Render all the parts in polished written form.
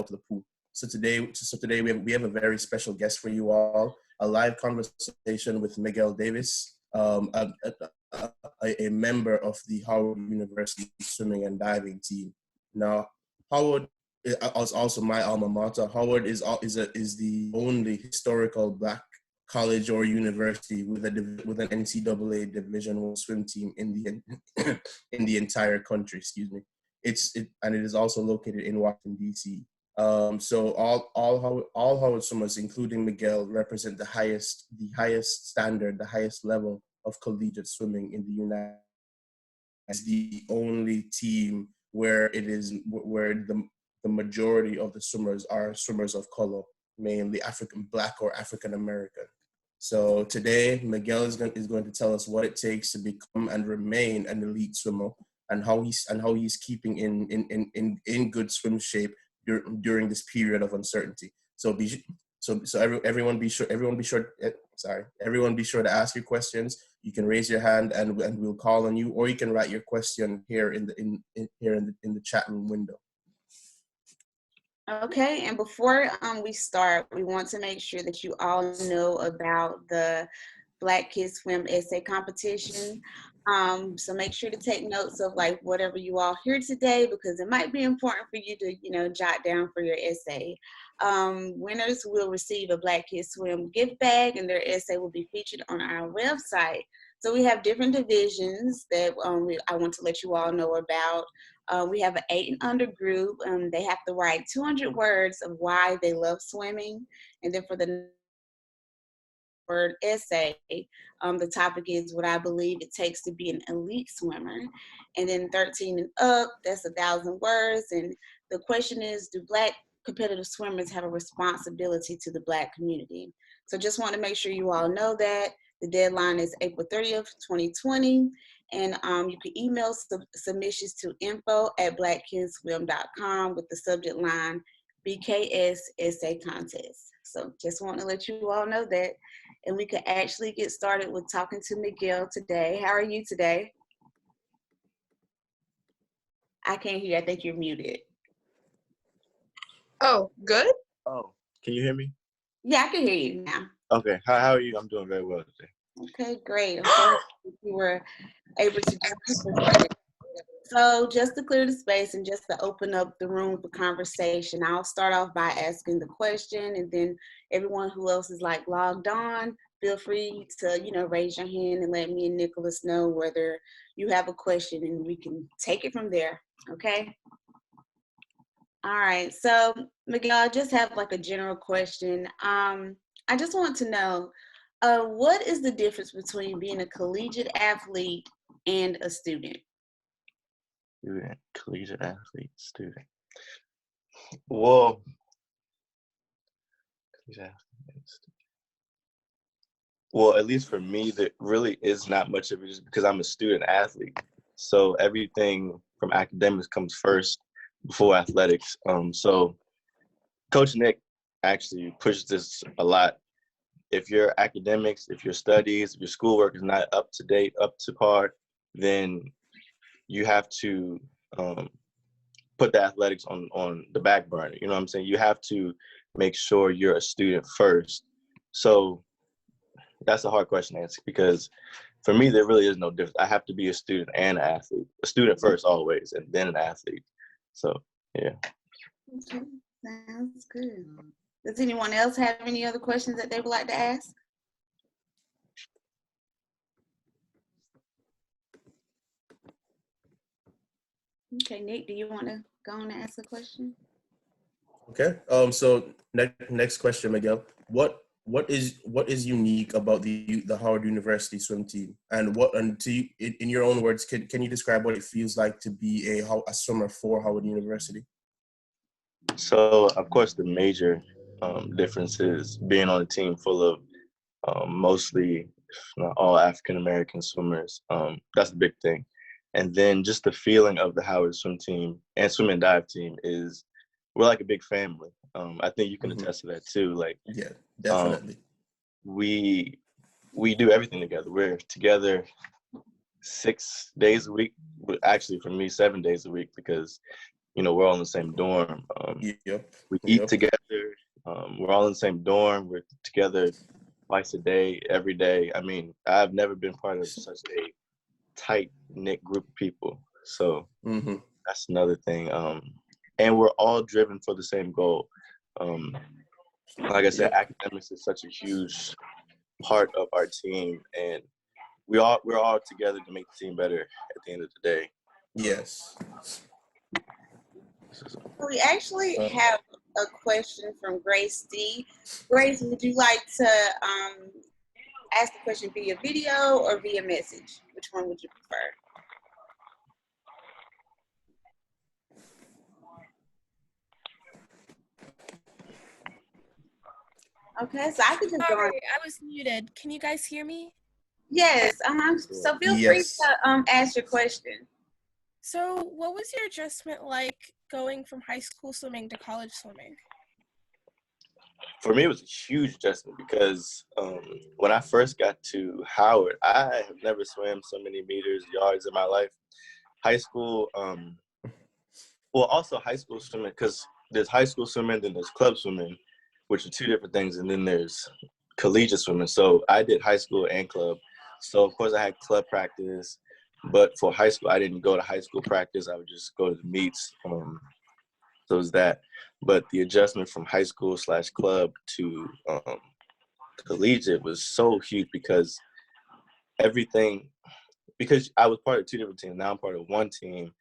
to the pool. So today we have a very special guest for you all, a live conversation with Miguel Davis, a member of the Howard University swimming and diving team. Now, Howard is also my alma mater. Howard is the only historical Black college or university with an NCAA Division I swim team in the in the entire country. Excuse me. And it is also located in Washington D.C. So all Howard swimmers, including Miguel, represent the highest standard, the highest level of collegiate swimming in the United States. It's the only team where the majority of the swimmers are swimmers of color, mainly Black or African American. So today, Miguel is going to tell us what it takes to become and remain an elite swimmer, and how he's keeping in good swim shape during this period of uncertainty. So everyone be sure to ask your questions. You can raise your hand and we'll call on you, or you can write your question here in the chat room window. Okay, and before we start, we want to make sure that you all know about the Black Kids Swim essay competition. So make sure to take notes of like whatever you all hear today, because it might be important for you to, jot down for your essay. Winners will receive a Black Kids Swim gift bag, and their essay will be featured on our website. So we have different divisions that I want to let you all know about. We have an 8 and under group. They have to write 200 words of why they love swimming. And then for the word essay, the topic is what I believe it takes to be an elite swimmer. And then 13 and up, that's 1,000 words. And the question is, do Black competitive swimmers have a responsibility to the Black community? So just want to make sure you all know that. The deadline is April 30th, 2020. And you can email submissions to info@blackkidswim.com with the subject line BKS Essay Contest. So just want to let you all know that. And we could actually get started with talking to Miguel today. How are you today? I can't hear you. I think you're muted. Oh, good. Oh, can you hear me? Yeah, I can hear you now. Okay. How are you? I'm doing very well today. Okay, great. I'm sorry you were able to join us today. So just to clear the space and just to open up the room for conversation, I'll start off by asking the question, and then everyone who else is like logged on, feel free to, raise your hand and let me and Nicholas know whether you have a question, and we can take it from there, okay? All right, so Miguel, I just have like a general question. I just want to know, what is the difference between being a collegiate athlete and a student? Student, collegiate athlete, student. Well, at least for me, there really is not much of it, just because I'm a student athlete. So everything from academics comes first before athletics. So Coach Nick actually pushes this a lot. If your academics, if your studies, if your schoolwork is not up to date, up to par, then you have to put the athletics on the back burner. You know what I'm saying? You have to make sure you're a student first. So that's a hard question to answer, because for me, there really is no difference. I have to be a student and an athlete. A student first always, and then an athlete. So, yeah. Okay, sounds good. Does anyone else have any other questions that they would like to ask? Okay, Nick, do you want to go on and ask a question? Okay. So next question, Miguel. What is unique about the Howard University swim team, and in your own words, can you describe what it feels like to be a swimmer for Howard University? So, of course, the major difference is being on a team full of mostly, if not all, African-American swimmers. That's the big thing. And then just the feeling of the Howard swim team and swim and dive team is we're like a big family. I think you can attest to that too. Like, yeah, definitely. We do everything together. We're together 6 days a week. Actually, for me, 7 days a week, because we're all in the same dorm. Yep. We eat together. We're all in the same dorm. We're together twice a day, every day. I mean, I've never been part of such a tight-knit group of people. So that's another thing. And we're all driven for the same goal. Like I said, academics is such a huge part of our team, and we're all together to make the team better at the end of the day. Yes. We actually have a question from Grace D. Grace, would you like to ask the question via video or via message? Which one would you prefer? Okay, so I could just go on. Sorry, I was muted. Can you guys hear me? Yes, so feel free to ask your question. So what was your adjustment like going from high school swimming to college swimming? For me, it was a huge adjustment because when I first got to Howard, I have never swam so many meters, yards in my life. High school, also high school swimming, because there's high school swimming, then there's club swimming, which are two different things, and then there's collegiate swimming. So I did high school and club. So, of course, I had club practice, but for high school, I didn't go to high school practice. I would just go to the meets. So it was that. But the adjustment from high school / club to collegiate was so huge because because I was part of two different teams. Now I'm part of one team,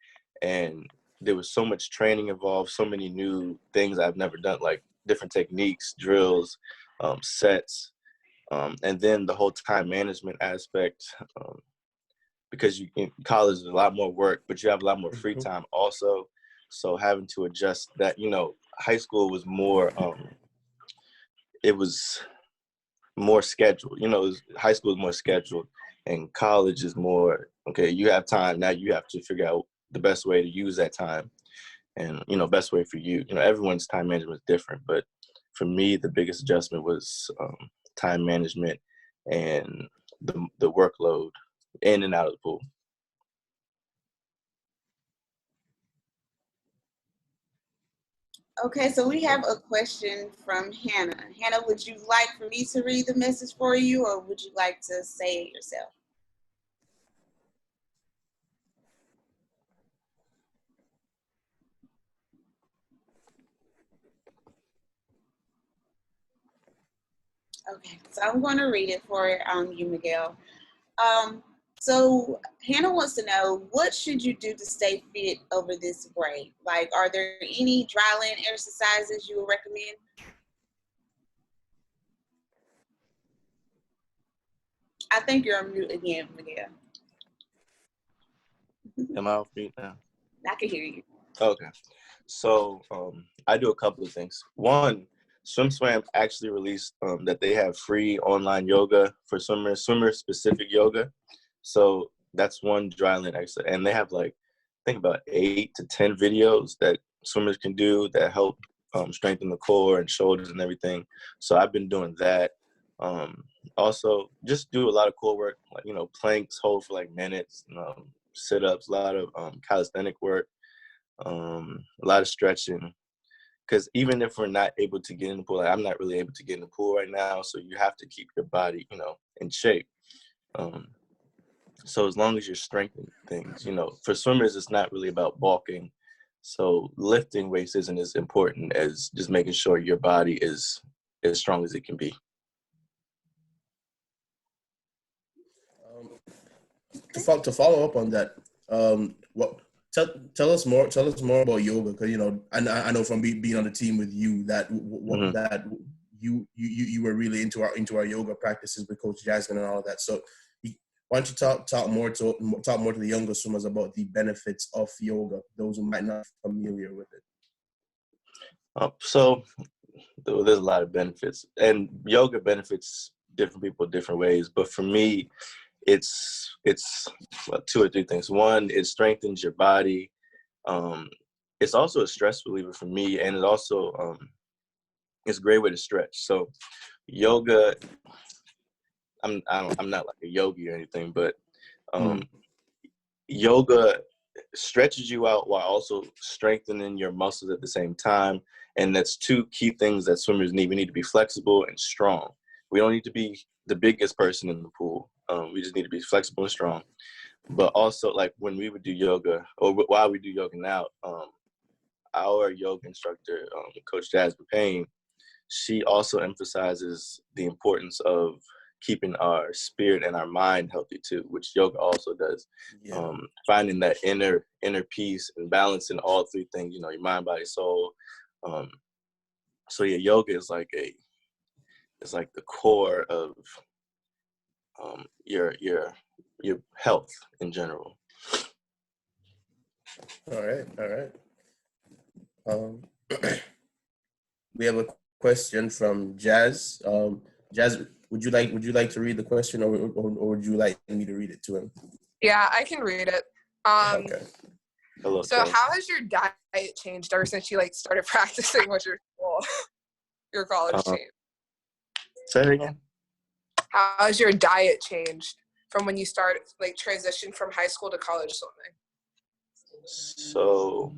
and there was so much training involved, so many new things I've never done, like different techniques, drills, sets, and then the whole time management aspect, because in college is a lot more work, but you have a lot more free time also. So having to adjust that, high school was more, it was more scheduled. High school is more scheduled, and college is more, okay, you have time, now you have to figure out the best way to use that time and, best way for you. Everyone's time management is different, but for me, the biggest adjustment was time management and the workload in and out of the pool. Okay, so we have a question from Hannah. Hannah, would you like for me to read the message for you, or would you like to say it yourself? Okay, so I'm going to read it for you, Miguel. So Hannah wants to know, what should you do to stay fit over this break? Like, are there any Dryland exercises you would recommend? I think you're on mute again, Miguel. Am I off mute now? I can hear you. Okay. So I do a couple of things. One, SwimSwam actually released that they have free online yoga for swimmers, swimmer-specific yoga. So that's one Dryland exercise. And they have I think about 8 to 10 videos that swimmers can do that help strengthen the core and shoulders and everything. So I've been doing that. Also, just do a lot of core work, planks, hold for minutes, sit-ups, a lot of calisthenic work, a lot of stretching. Because even if we're not able to get in the pool, I'm not really able to get in the pool right now, so you have to keep your body, in shape. So as long as you're strengthening things, for swimmers, it's not really about bulking. So lifting weights isn't as important as just making sure your body is as strong as it can be. To follow up on that, tell us more about yoga, because I know from being on the team with you that that you were really into our yoga practices with Coach Jasmine and all of that. So why don't you talk more to the younger swimmers about the benefits of yoga, those who might not be familiar with it? So there's a lot of benefits, and yoga benefits different people different ways. But for me, it's 2 or 3 things. One, it strengthens your body. It's also a stress reliever for me, and it also it's a great way to stretch. So yoga, I'm not like a yogi or anything, but yoga stretches you out while also strengthening your muscles at the same time. And that's two key things that swimmers need. We need to be flexible and strong. We don't need to be the biggest person in the pool. We just need to be flexible and strong. But also, like when we would do yoga, or while we do yoga now, our yoga instructor, Coach Jasmine Payne, she also emphasizes the importance of keeping our spirit and our mind healthy too, which yoga also does. Yeah. Finding that inner peace and balancing all three things, you know, your mind, body, soul. So yeah, yoga is like the core of your health in general. All right. Um, we have a question from Jazz. Jazz, would you like to read the question, or would you like me to read it to him? Yeah, I can read it. Okay. Hello. So how has your diet changed ever since you started practicing with your school, your college team? Say it again. How has your diet changed from when you started, transitioned from high school to college swimming? So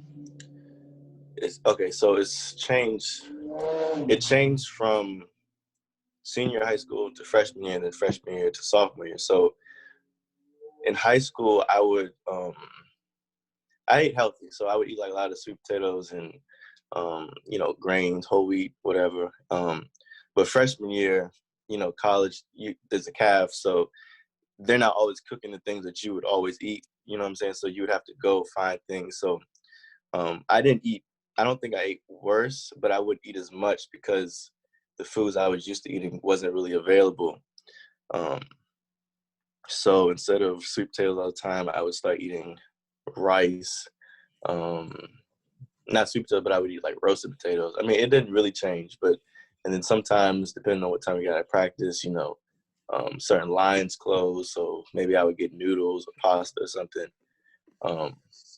it's changed. It changed from senior high school to freshman year, and then freshman year to sophomore year. So in high school, I ate healthy. So I would eat a lot of sweet potatoes and grains, whole wheat, whatever. But freshman year, college, there's a calf, so they're not always cooking the things that you would always eat. You know what I'm saying? So you would have to go find things. So I don't think I ate worse, but I wouldn't eat as much because the foods I was used to eating wasn't really available. So instead of sweet potatoes all the time, I would start eating rice. Not sweet potato, but I would eat roasted potatoes. I mean, it didn't really change, and then sometimes, depending on what time we got at practice, certain lines closed, so maybe I would get noodles or pasta or something.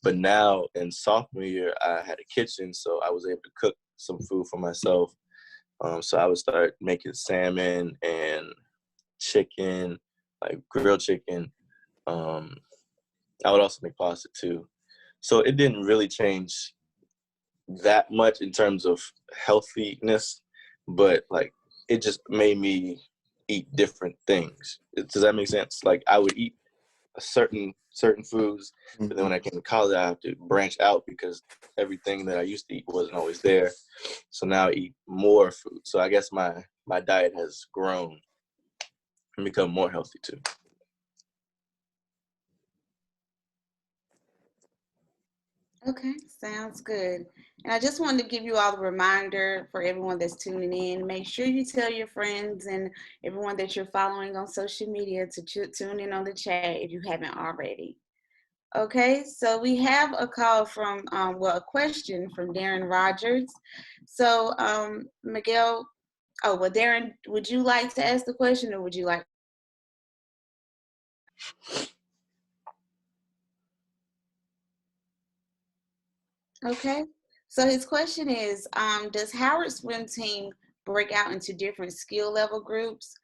But now in sophomore year, I had a kitchen, so I was able to cook some food for myself. So I would start making salmon and chicken, grilled chicken. I would also make pasta too. So it didn't really change that much in terms of healthiness, but it just made me eat different things. Does that make sense? I would eat certain foods, but then when I came to college, I have to branch out because everything that I used to eat wasn't always there. So now I eat more food. So I guess my diet has grown and become more healthy too. Okay, sounds good. And I just wanted to give you all a reminder for everyone that's tuning in. Make sure you tell your friends and everyone that you're following on social media to tune in on the chat if you haven't already. Okay, so we have a call from, a question from Darren Rogers. So, Miguel, Darren, would you like to ask the question, or would you like? Okay, so his question is, does Howard swim team break out into different skill level groups?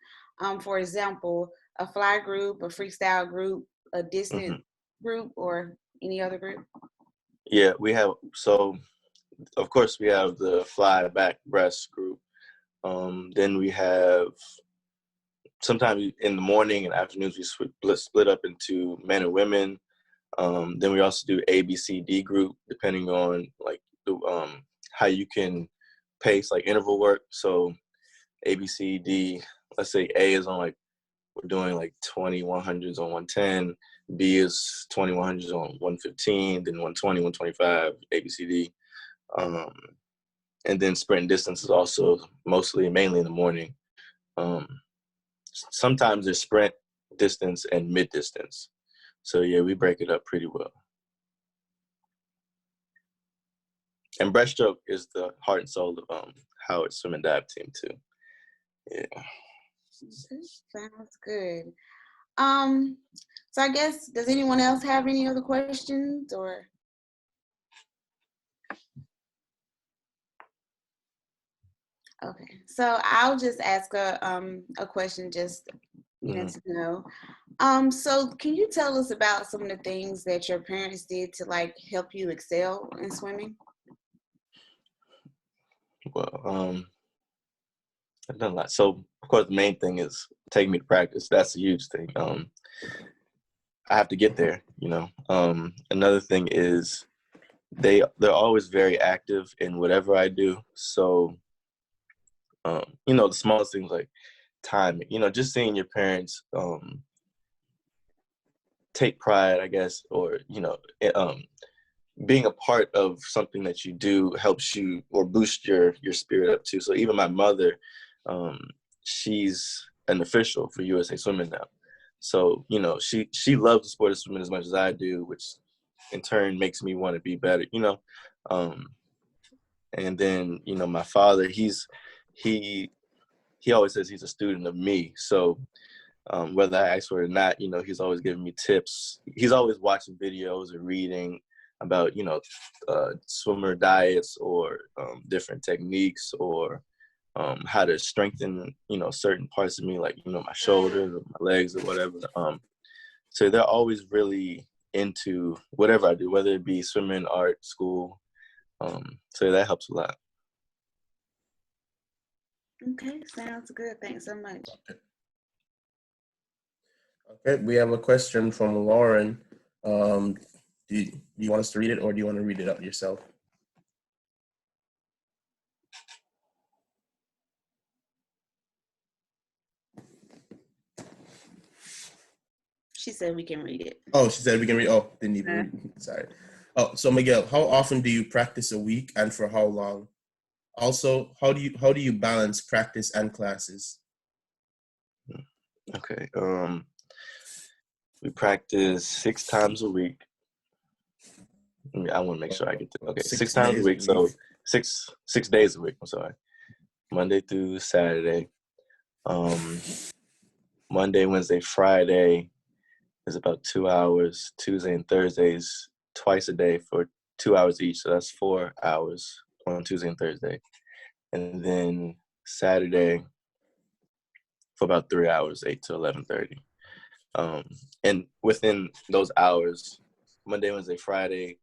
For example, a fly group, a freestyle group, a distance group, or any other group? Yeah, we have. So, of course, we have the fly, back, breast group. Then we have, sometimes in the morning and afternoons, we split up into men and women. Then we also do ABCD group, depending on how you can pace interval work. So ABCD, let's say A is on we're doing 2100s on 110, B is 2100s on 115, then 120, 125, ABCD. And then sprint distance is also mainly in the morning. Sometimes there's sprint, distance, and mid distance. So yeah, we break it up pretty well. And breaststroke is the heart and soul of Howard Swim and Dive team too. Yeah. Sounds good. So I guess, does anyone else have any other questions, or? Okay, so I'll just ask a question just to know. So can you tell us about some of the things that your parents did to like help you excel in swimming? Well, I've done a lot. So of course the main thing is taking me to practice. That's a huge thing. I have to get there, you know. Another thing is they're always very active in whatever I do. So you know, the smallest things like time, you know, just seeing your parents take pride, I guess, or, you know, being a part of something that you do helps you or boost your spirit up too. So even my mother, she's an official for USA Swimming now. So, you know, she loves the sport of swimming as much as I do, which in turn makes me want to be better, you know. And then, you know, my father, he always says he's a student of me. So whether I ask for it or not, you know, he's always giving me tips. He's always watching videos or reading about, you know, swimmer diets or different techniques or how to strengthen, you know, certain parts of me, like, you know, my shoulders or my legs or whatever. So they're always really into whatever I do, whether it be swimming, art, school. So that helps a lot. Okay, sounds good. Thanks so much. Okay, we have a question from Lauren. Do you want us to read it, or do you want to read it out yourself? She said we can read it. Oh, she said we can read. Oh, didn't even read. Sorry. Oh, so Miguel, how often do you practice a week, and for how long? Also, how do you balance practice and classes? Okay. We practice 6 times a week. I want to make sure I get to, okay, 6 times a week. So six days a week. I'm sorry. Monday through Saturday. Monday, Wednesday, Friday is about 2 hours. Tuesday and Thursdays twice a day for 2 hours each. So that's 4 hours on Tuesday and Thursday. And then Saturday for about 3 hours, 8 to 11:30. And within those hours, Monday, Wednesday, Friday,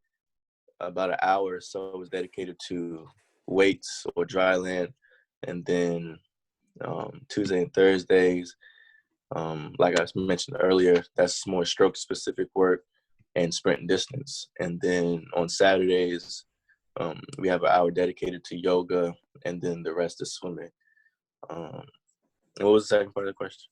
about an hour or so was dedicated to weights or dryland. And then Tuesday and Thursdays, like I mentioned earlier, that's more stroke specific work and sprint and distance. And then on Saturdays, we have an hour dedicated to yoga, and then the rest is swimming. What was the second part of the question?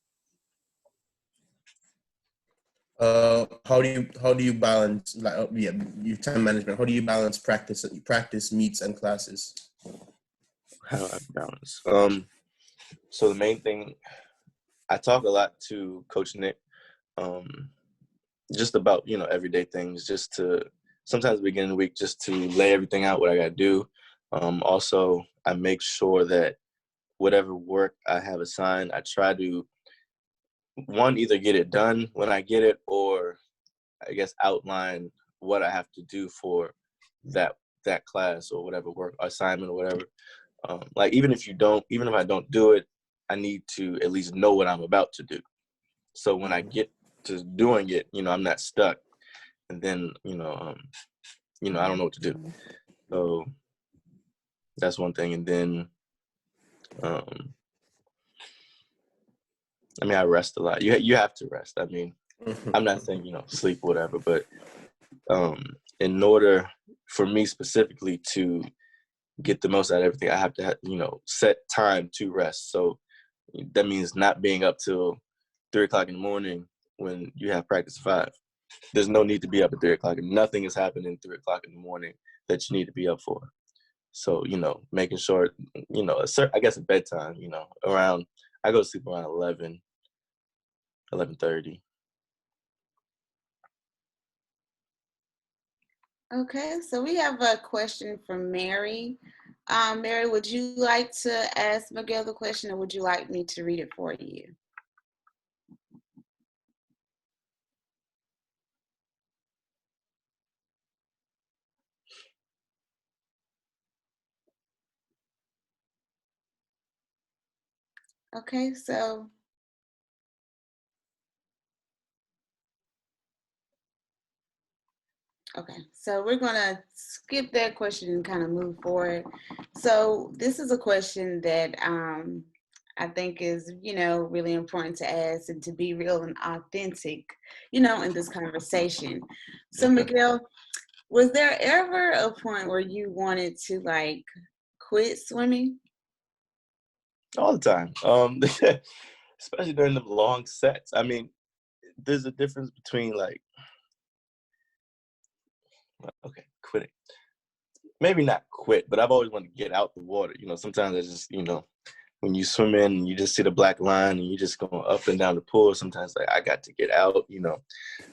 How do you balance, like, your time management? How do you balance practice meets and classes? How I balance. So the main thing, I talk a lot to Coach Nick, just about, you know, everyday things, just to sometimes begin the week, just to lay everything out what I gotta do. Also, I make sure that whatever work I have assigned, I try to either get it done when I get it, or I guess outline what I have to do for that class or whatever work assignment or whatever. Like even if I don't do it, I need to at least know what I'm about to do. So when I get to doing it, you know, I'm not stuck. And then, I don't know what to do. So that's one thing. And then, I rest a lot. You have to rest. I mean, I'm not saying, sleep or whatever, but in order for me specifically to get the most out of everything, I have to, set time to rest. So that means not being up till 3 o'clock in the morning when you have practice at 5. There's no need to be up at 3 o'clock. Nothing is happening at 3 o'clock in the morning that you need to be up for. So, making sure, I guess at bedtime, around, I go to sleep around 11:30. Okay, so we have a question from Mary. Mary, would you like to ask Miguel the question, or would you like me to read it for you? Okay, so Okay, so we're gonna skip that question and kind of move forward. So this is a question that I think is, really important to ask and to be real and authentic, in this conversation. So Okay. Miguel, was there ever a point where you wanted to like quit swimming? All the time. Especially during the long sets. I mean, there's a difference between like, okay, quitting. Maybe not quit, but I've always wanted to get out the water. Sometimes I just, when you swim in and you just see the black line and you just go up and down the pool, sometimes like I got to get out.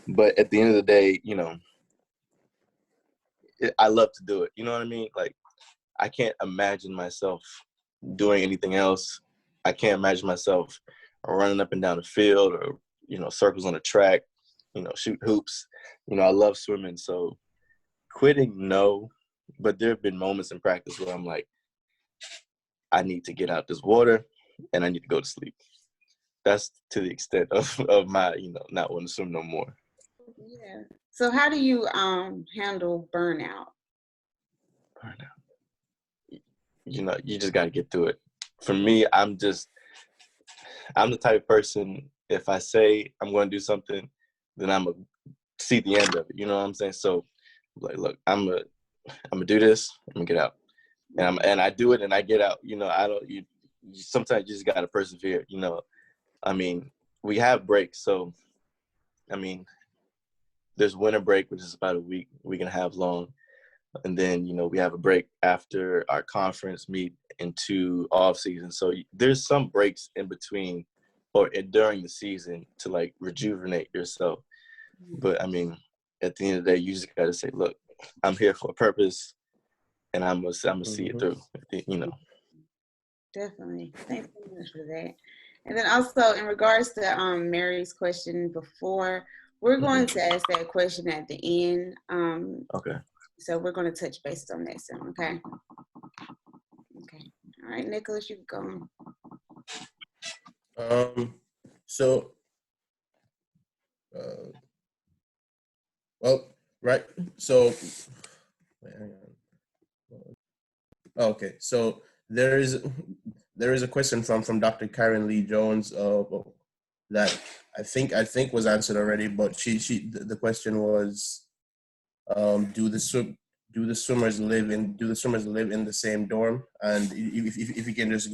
But at the end of the day, I love to do it. You know what I mean? Like, I can't imagine myself doing anything else. I can't imagine myself running up and down the field or, circles on the track, shoot hoops. I love swimming. So quitting, no. But there have been moments in practice where I'm like, I need to get out this water and I need to go to sleep. That's to the extent of my, not wanting to swim no more. Yeah. So how do you handle burnout? You just got to get through it. For me, I'm the type of person, if I say I'm going to do something, then I'm going to see the end of it. You know what I'm saying? So, like, look, I'm going to do this. I'm going to get out. And I do it and I get out. Sometimes you just got to persevere. I mean, we have breaks. So, I mean, there's winter break, which is about a week and a half long. And then, we have a break after our conference meet into off season. So there's some breaks in between or during the season to like rejuvenate yourself. But I mean, at the end of the day, you just got to say, look, I'm here for a purpose and I'm going to see it through, Definitely. Thanks so much for that. And then also in regards to Mary's question before, we're going to ask that question at the end. Okay. So we're going to touch base on that soon, okay? Okay. All right, Nicholas, you can go. So, well, right. So, okay. So there is a question from Dr. Karen Lee Jones that I think was answered already, but the question was, do the swimmers live in the same dorm? And if you can just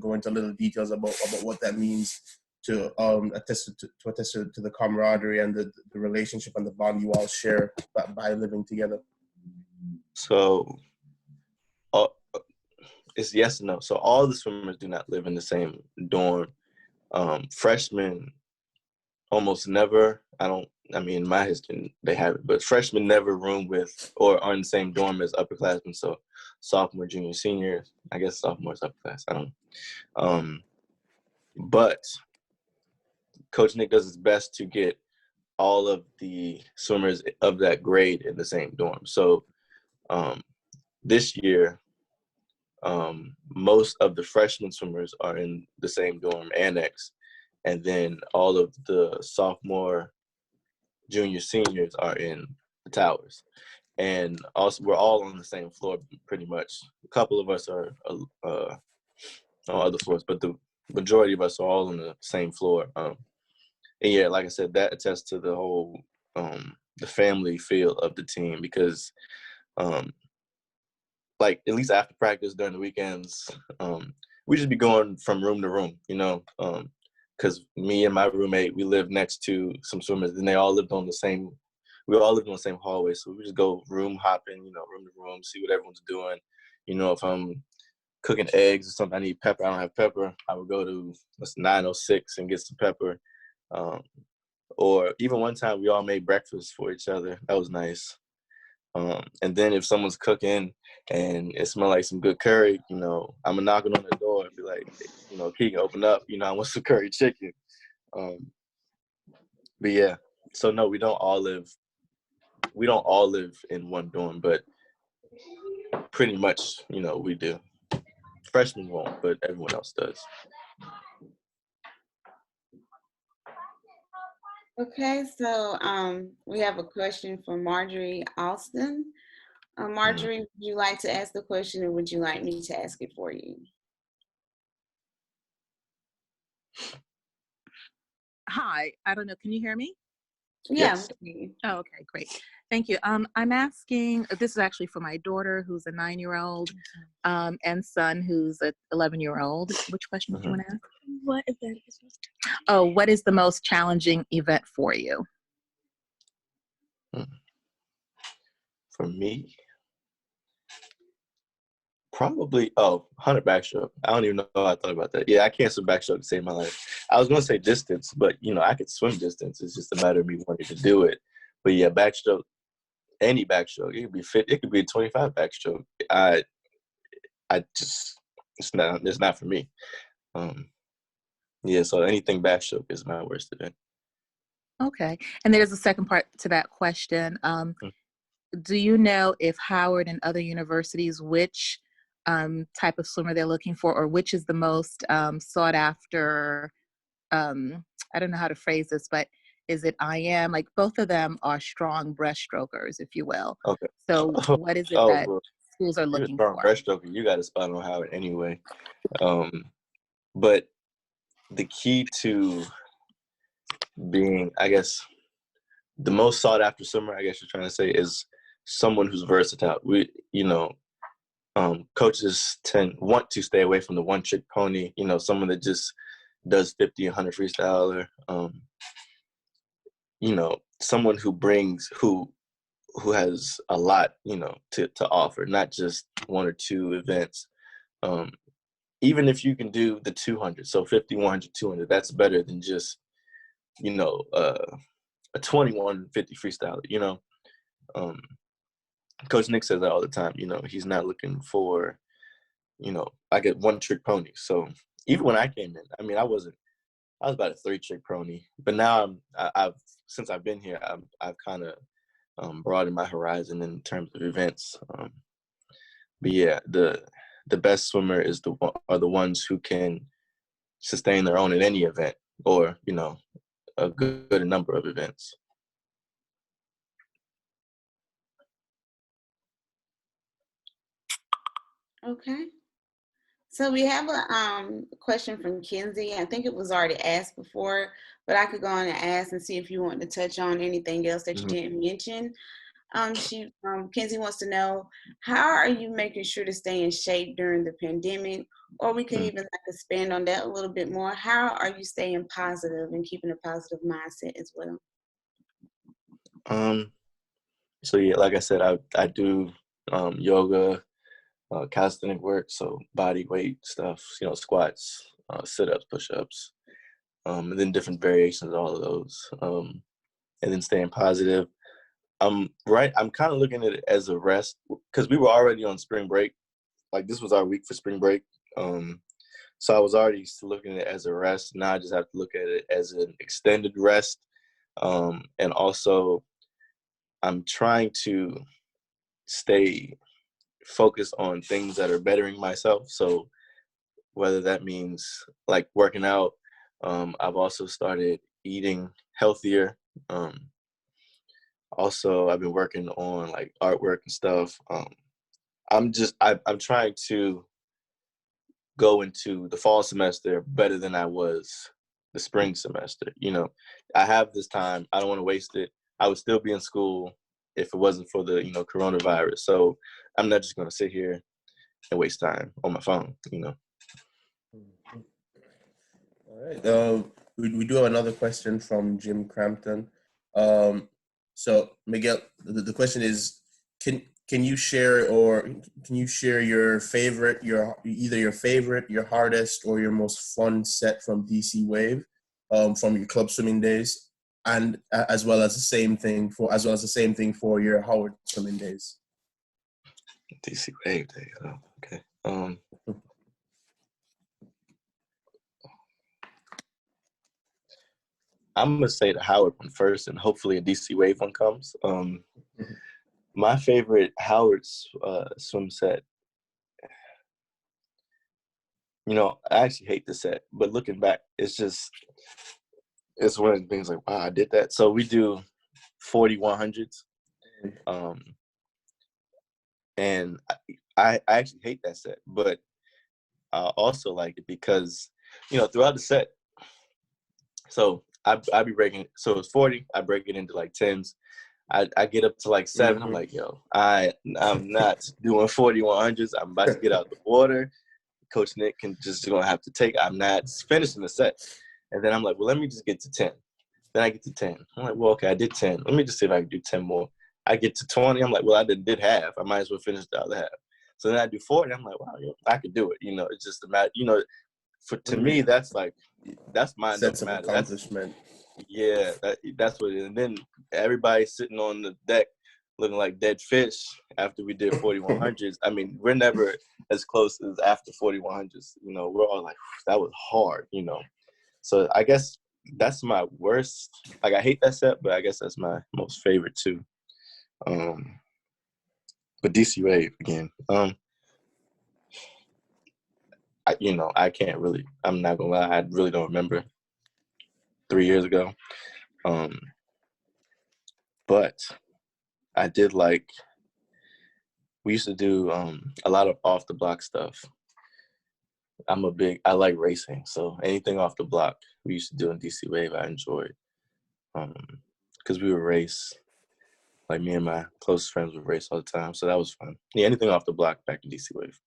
go into little details about what that means to attest to the camaraderie and the relationship and the bond you all share by living together. So it's yes and no. So all the swimmers do not live in the same dorm. Freshmen almost never. In my history, they haven't, but freshmen never room with or are in the same dorm as upperclassmen. So sophomore, junior, senior, I guess sophomore is upperclass. I don't know. But Coach Nick does his best to get all of the swimmers of that grade in the same dorm. So this year, most of the freshman swimmers are in the same dorm annex, and then all of the sophomore, junior, seniors are in the towers. And also, we're all on the same floor pretty much. A couple of us are on other floors, but the majority of us are all on the same floor. And yeah, like I said, that attests to the whole the family feel of the team because like at least after practice during the weekends, we just be going from room to room, because me and my roommate, we lived next to some swimmers and we all lived on the same hallway. So we just go room hopping, room to room, see what everyone's doing. If I'm cooking eggs or something, I need pepper, I don't have pepper, I would go to 906 and get some pepper. Or even one time we all made breakfast for each other. That was nice. And then if someone's cooking and it smells like some good curry, I'm knocking on the door and be like, Keegan, open up. I want some curry chicken. But yeah, so no, we don't all live in one dorm, but pretty much, we do. Freshmen won't, but everyone else does. Okay, so we have a question from Marjorie Alston. Marjorie, would you like to ask the question, or would you like me to ask it for you? Hi, I don't know. Can you hear me? Yeah. Yes. Oh, okay, great. Thank you. I'm asking, this is actually for my daughter, who's a 9-year-old, and son, who's a 11-year-old. Which question do you want to ask? What event is most Oh, what is the most challenging event for you? For me, probably 100 backstroke. I don't even know how I thought about that. Yeah, I can't swim backstroke to save my life. I was gonna say distance, but I could swim distance. It's just a matter of me wanting to do it. But yeah, backstroke, any backstroke, it could be fit. It could be a 25 backstroke. I just it's not for me. Yeah, so anything backstroke is my worst event. Okay, and there's a second part to that question. Do you know if Howard and other universities, which type of swimmer they're looking for, or which is the most sought after? I don't know how to phrase this, but is it IM? Like both of them are strong breaststrokers, if you will. Okay. So what is it that Well, schools are you're a looking strong for? breaststroker. You got a spot on Howard anyway. But the key to being, I guess, the most sought after swimmer, I guess you're trying to say, is someone who's versatile. Coaches want to stay away from the one trick pony. Someone that just does 50, 100 freestyler. Someone who has a lot, to offer, not just one or two events. Even if you can do the 200, so 50, 100, 200, that's better than just, a 2150 freestyler. Coach Nick says that all the time. He's not looking for, I get one trick pony. So even when I came in, I was about a 3-trick pony, but now I've since I've been here, I've kind of broadened my horizon in terms of events. But yeah, the best swimmer are the ones who can sustain their own at any event, or a good number of events. Okay. So we have a question from Kenzie. I think it was already asked before, but I could go on and ask and see if you want to touch on anything else that you didn't mention. Kenzie wants to know, how are you making sure to stay in shape during the pandemic? Or we can even expand on that a little bit more. How are you staying positive and keeping a positive mindset as well? So yeah, like I said, I do yoga, calisthenic work, so body weight stuff, squats, sit-ups, push-ups, and then different variations of all of those, and then staying positive. I'm kind of looking at it as a rest, because we were already on spring break. Like, this was our week for spring break. So I was already looking at it as a rest. Now I just have to look at it as an extended rest. And also, I'm trying to stay focused on things that are bettering myself. So whether that means like working out, I've also started eating healthier. Also, I've been working on like artwork and stuff. I'm trying to go into the fall semester better than I was the spring semester. I have this time. I don't want to waste it. I would still be in school if it wasn't for the, coronavirus. So I'm not just going to sit here and waste time on my phone. All right. We do have another question from Jim Crampton. So Miguel, the question is, can you share your favorite, either your favorite, your hardest, or your most fun set from DC Wave, from your club swimming days, and as well as the same thing for your Howard swimming days? DC Wave Day. Oh, okay. I'm gonna say the Howard one first, and hopefully a DC Wave one comes. My favorite Howard's swim set. I actually hate the set, but looking back, it's just it's one of the things like, wow, I did that. So we do 4,100s. And I actually hate that set, but I also like it because, throughout the set, so I be breaking it. So it's 40, I break it into like 10s. I get up to like 7. I'm like, yo, I'm not doing 4,100s. I'm about to get out the water. Coach Nick can just gonna have to take. I'm not finishing the set. And then I'm like, well, let me just get to 10. Then I get to 10. I'm like, well, okay, I did 10. Let me just see if I can do 10 more. I get to 20. I'm like, well, I did half. I might as well finish the other half. So then I do 40. I'm like, wow, I could do it. It's just a matter. To me, that's mind sense over of matter. accomplishment. That's what it is. And then everybody's sitting on the deck looking like dead fish after we did 4,100s. I mean, we're never as close as after 4,100s. We're all like, that was hard, So I guess that's my worst. Like, I hate that set, but I guess that's my most favorite too. But DC Wave again. I can't really. I'm not gonna lie. I really don't remember 3 years ago. But I did like. We used to do a lot of off the block stuff. I like racing, so anything off the block we used to do in DC Wave I enjoyed. Because we would race. Like, me and my closest friends would race all the time, so that was fun. Yeah, anything off the block back in DC Wave.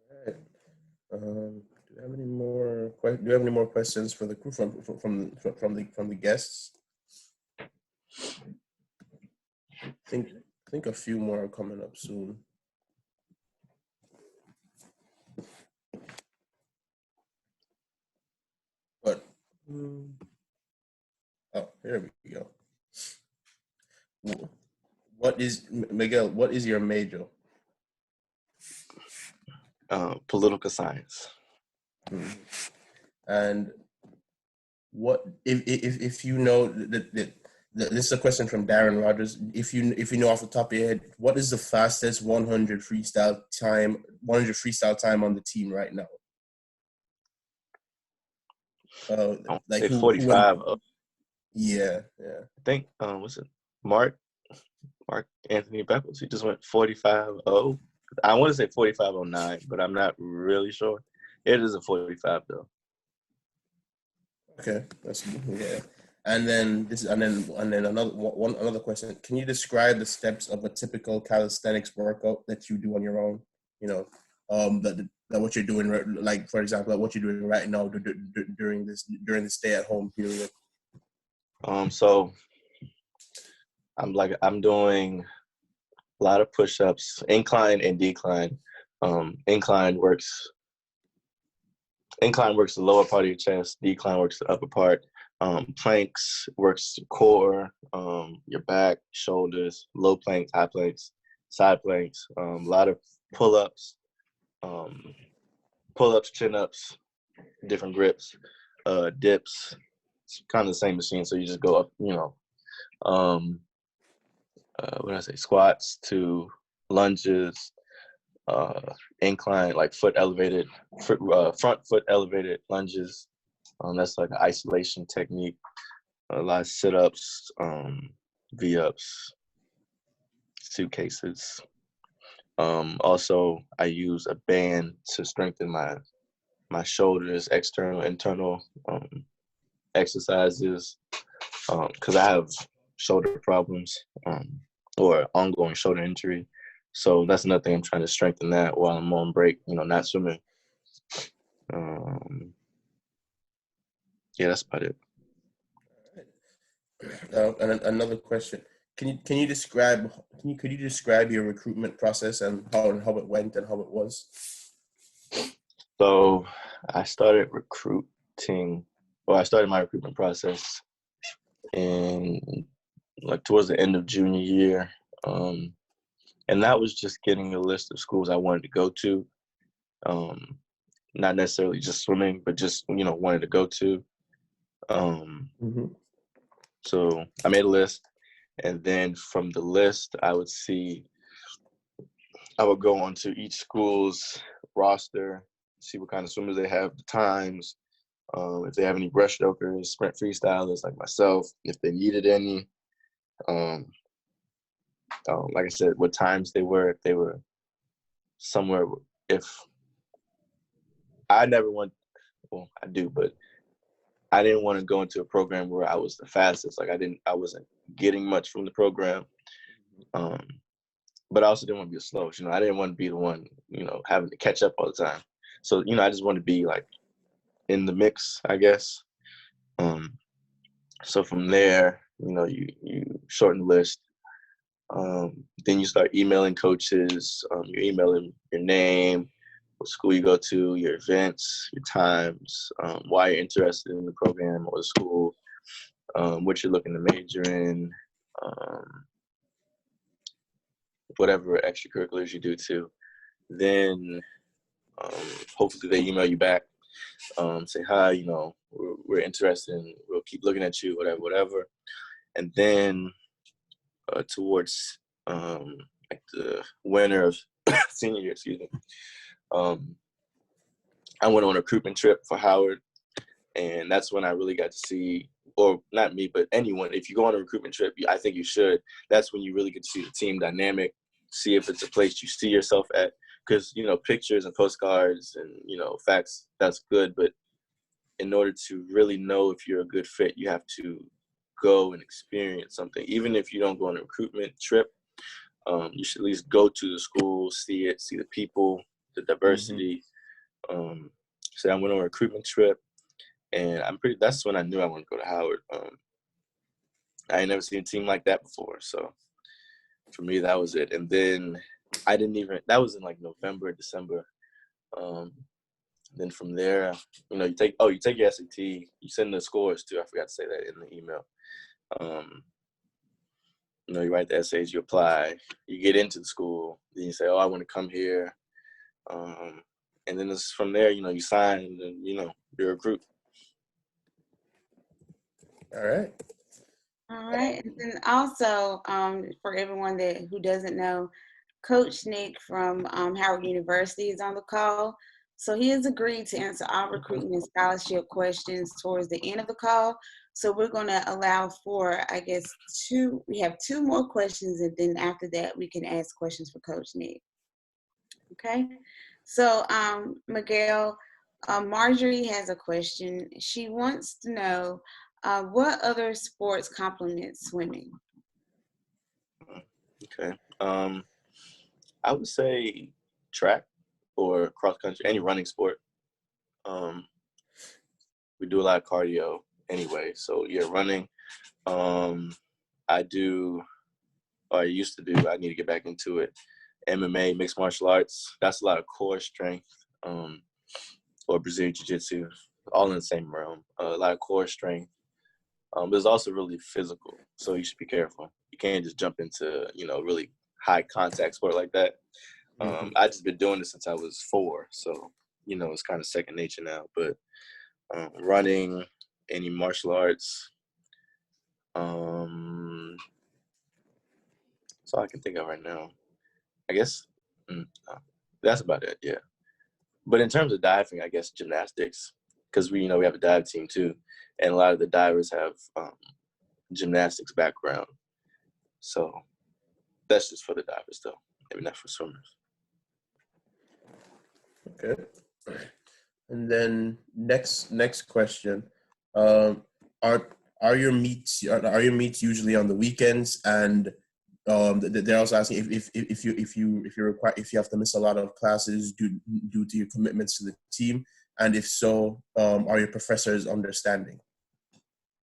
All right. Do you have any more questions for the crew from the guests? I think a few more are coming up soon. But here we go. Miguel? What is your major? Political science. And what if you know that this is a question from Darren Rogers. If you know off the top of your head, what is the fastest 100 freestyle time on the team right now? Like 45. Yeah. I think what's it? Mark Anthony Beckles. He just went 45.0. I want to say 45.09, but I'm not really sure. It is a 45 though. Okay, that's good. Yeah. And then another question. Can you describe the steps of a typical calisthenics workout that you do on your own? That what you're doing, like, for example, what you're doing right now during this stay-at-home period. So I'm doing a lot of push-ups, incline and decline. Incline works the lower part of your chest. Decline works the upper part. Planks works the core, your back, shoulders, low planks, high planks, side planks. A lot of pull-ups, chin-ups, different grips, dips. It's kind of the same machine, so you just go up, what did I say? Squats to lunges, incline, like front foot elevated lunges. That's like an isolation technique. A lot of sit-ups, V-ups, suitcases. Also, I use a band to strengthen my shoulders, external, internal exercises, because I have shoulder problems or ongoing shoulder injury. So that's another thing. I'm trying to strengthen that while I'm on break, not swimming. Yeah, that's about it. And another question. Could you describe your recruitment process and how it went and how it was? So I started my recruitment process towards the end of junior year. And that was just getting a list of schools I wanted to go to. Not necessarily just swimming, but just, wanted to go to. So I made a list, and then from the list, I would go onto each school's roster, see what kind of swimmers they have, the times, If they have any breaststrokers, sprint freestylers like myself, if they needed any. Like I said, what times they were, if they were somewhere. If I never went, well, I do, but I didn't want to go into a program where I was the fastest. Like I wasn't getting much from the program. But I also didn't want to be the slowest. You know, I didn't want to be the one, you know, having to catch up all the time. So, you know, I just wanted to be like in the mix, I guess. So from there, you know, you shorten the list. Then you start emailing coaches. You're emailing your name, what school you go to, your events, your times, why you're interested in the program or the school, what you're looking to major in, whatever extracurriculars you do too. Then hopefully they email you back, say, hi, you know, we're interested in, we'll keep looking at you, whatever. And then towards like the winter of senior year, excuse me, I went on a recruitment trip for Howard, and that's when I really got to see, or not me, but anyone, if you go on a recruitment trip, I think you should, that's when you really get to see the team dynamic, see if it's a place you see yourself at. Because, you know, pictures and postcards and, you know, facts, that's good. But in order to really know if you're a good fit, you have to go and experience something. Even if you don't go on a recruitment trip, you should at least go to the school, see it, see the people, the diversity. So I went on a recruitment trip, and that's when I knew I wanted to go to Howard. I ain't never seen a team like that before. So for me, that was it. And then that was in like November, December. Then from there, you know, you take your SAT, you send the scores too. I forgot to say that in the email. You know, you write the essays, you apply, you get into the school, then you say, oh, I want to come here. And then it's from there, you know, you sign, and then, you know, you're a recruit. All right. All right. And then also, for everyone who doesn't know, Coach Nick from Howard University is on the call. So he has agreed to answer all recruitment and scholarship questions towards the end of the call. So we're going to allow for, I guess, we have two more questions, and then after that, we can ask questions for Coach Nick. Okay. So, Miguel, Marjorie has a question. She wants to know, what other sports complement swimming? Okay. I would say track or cross country, any running sport. We do a lot of cardio anyway. So yeah, running. I used to do, I need to get back into it. MMA, mixed martial arts, that's a lot of core strength, or Brazilian Jiu-Jitsu, all in the same realm. A lot of core strength. But it's also really physical, so you should be careful. You can't just jump into, you know, really high contact sport like that. I just been doing this since I was 4, so, you know, it's kind of second nature now. But running, any martial arts, that's all I can think of right now. I guess that's about it, yeah. But in terms of diving, I guess gymnastics, because we have a dive team too, and a lot of the divers have gymnastics background. So that's just for the divers though, maybe not for swimmers. Okay. And then next question. Are your meets usually on the weekends? And they're also asking if you have to miss a lot of classes due to your commitments to the team, and if so, are your professors understanding?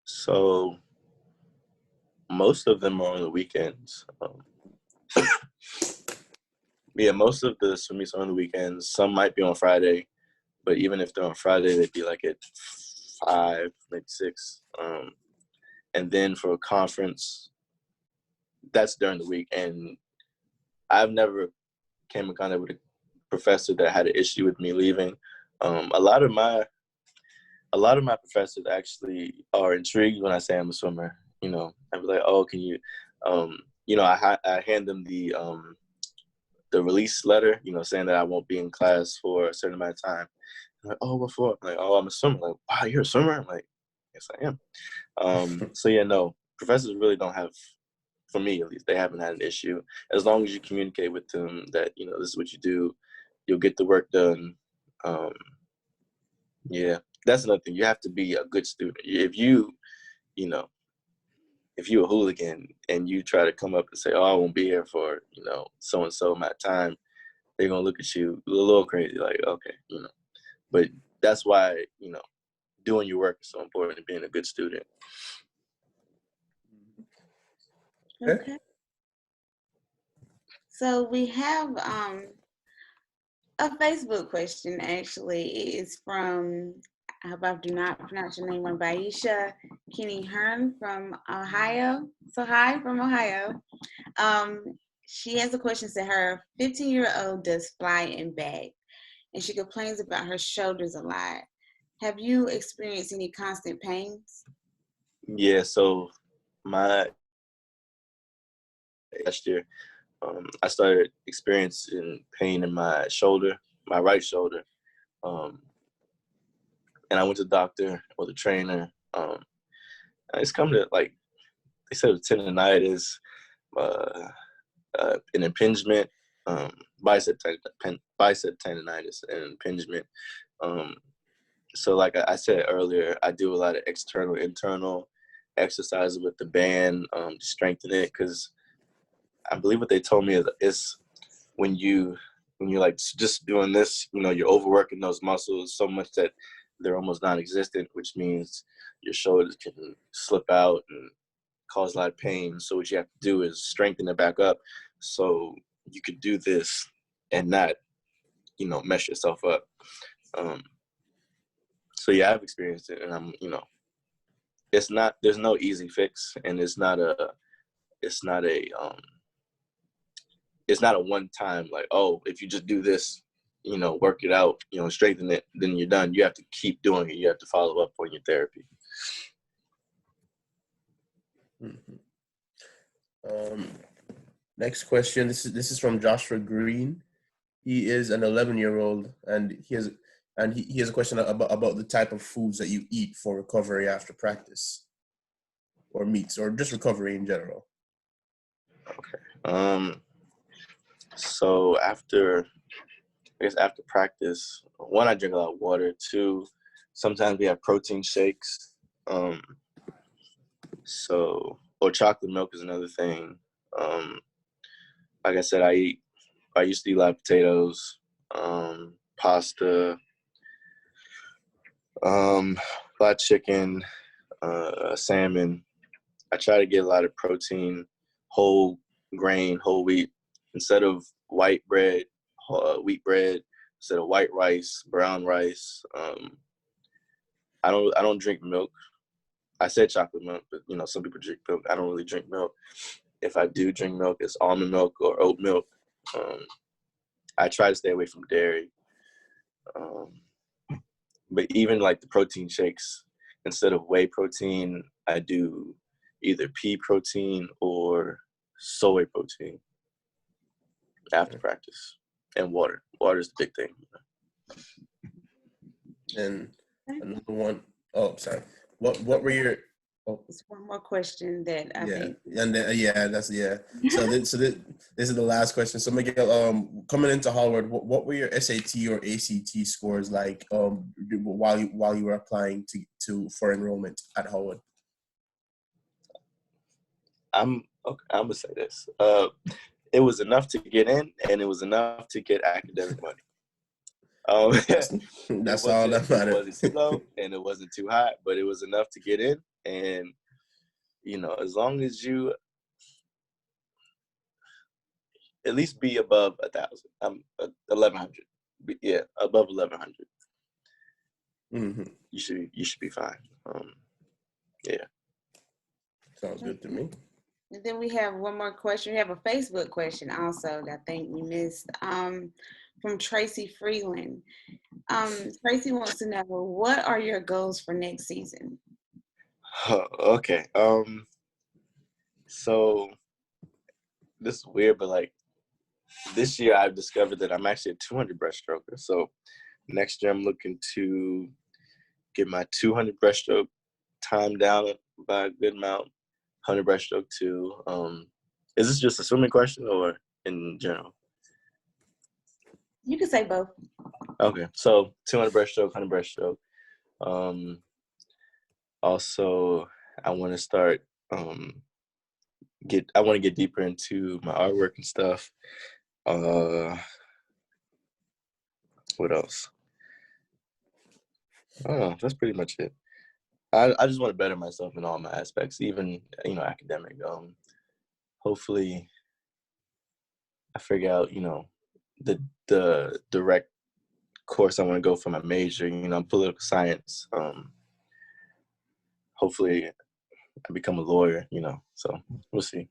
So most of them are on the weekends. Yeah, most of the swim meets are on the weekends. Some might be on Friday, but even if they're on Friday, they'd be like at 5, maybe 6. And then for a conference, that's during the week. And I've never came in contact with a professor that had an issue with me leaving. A lot of my professors actually are intrigued when I say I'm a swimmer. You know, I'd be like, oh, can you, I hand them the the release letter, saying that I won't be in class for a certain amount of time. I'm like, oh, what for? I'm like, oh, I'm a swimmer. Like, wow, you're a swimmer? I'm like, yes, I am. So yeah, no, professors really don't have, for me at least, they haven't had an issue. As long as you communicate with them that, this is what you do, you'll get the work done. Yeah, that's another thing. You have to be a good student. If you a hooligan and you try to come up and say, oh, I won't be here for, so-and-so amount of time, they're going to look at you a little crazy, like, okay, But that's why, doing your work is so important and being a good student. Okay. So we have a Facebook question, actually. It is from, I hope I do not pronounce your name wrong, Baisha Kenny Hearn from Ohio. So hi from Ohio. She has a question. Said her 15-year-old does fly and back, and she complains about her shoulders a lot. Have you experienced any constant pains? Yeah, so last year, I started experiencing pain in my shoulder, my right shoulder. And I went to the doctor or the trainer. It's come to, like, they said it was tendonitis, an impingement, bicep tendonitis and impingement. So like I said earlier, I do a lot of external, internal exercises with the band to strengthen it, because I believe what they told me is when you're like just doing this, you're overworking those muscles so much that they're almost non-existent, which means your shoulders can slip out and cause a lot of pain. So what you have to do is strengthen it back up so you could do this and not, mess yourself up. So yeah, I've experienced it, and I'm, there's no easy fix, and it's not a one time, like, oh, if you just do this, work it out, strengthen it, then you're done. You have to keep doing it. You have to follow up on your therapy. Next question. This is from Joshua Green. He is an 11-year-old, and he has a question about the type of foods that you eat for recovery after practice, or meets, or just recovery in general. Okay. So after practice, one, I drink a lot of water. Two, sometimes we have protein shakes. Or chocolate milk is another thing. Like I said, I used to eat a lot of potatoes, pasta, a lot of chicken, salmon. I try to get a lot of protein, whole grain, whole wheat, instead of white bread, wheat bread, instead of white rice, brown rice. I don't drink milk. I said chocolate milk, but some people drink milk. I don't really drink milk. If I do drink milk, it's almond milk or oat milk. I try to stay away from dairy. But even like the protein shakes, instead of whey protein, I do either pea protein or soy protein after practice, and water. Water is the big thing. And another one. Oh, sorry. What were your? Oh, There's one more question that I think. And then, So this is the last question. So Miguel, coming into Howard, what were your SAT or ACT scores like while you were applying for enrollment at Howard? I'm gonna say this. It was enough to get in, and it was enough to get academic money. That's all that matters. It wasn't too low, and it wasn't too high, but it was enough to get in. And as long as you at least be above 1,000, 1,100. Yeah, above 1,100. Mm-hmm. You should be fine. Yeah. Sounds good to me. And then we have one more question. We have a Facebook question also that I think we missed from Tracy Freeland. Tracy wants to know, what are your goals for next season? Okay. So this is weird, but like this year I've discovered that I'm actually a 200 breaststroker. So next year I'm looking to get my 200 breaststroke time down by a good amount. 100 breaststroke too. Is this just a swimming question or in general? You can say both. Okay, so 200 breaststroke, 100 breaststroke. Also, I want to start I want to get deeper into my artwork and stuff. What else? I don't know. That's pretty much it. I just want to better myself in all my aspects, even academic. Hopefully, I figure out the direct course I want to go for my major. Political science. Hopefully, I become a lawyer. So we'll see.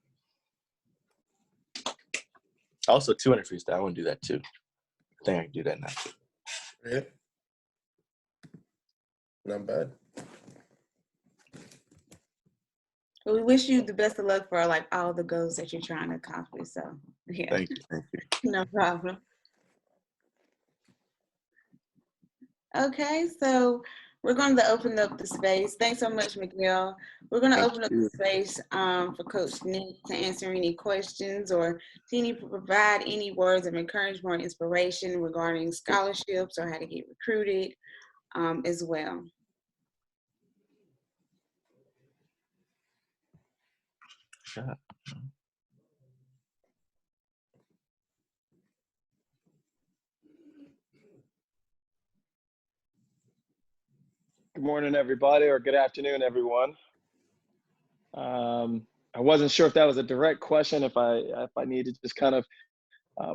Also, 200 freestyle. I want to do that too. I think I can do that now too. Yeah. Not bad. Well, we wish you the best of luck for like all the goals that you're trying to accomplish. So yeah. Thank you. No problem. Okay, so we're going to open up the space. Thanks so much, Miguel. We're going to open up the space for Coach Nick to answer any questions or to provide any words of encouragement or inspiration regarding scholarships or how to get recruited as well. Sure. Good morning, everybody, or good afternoon, everyone. I wasn't sure if that was a direct question, if I need to just kind of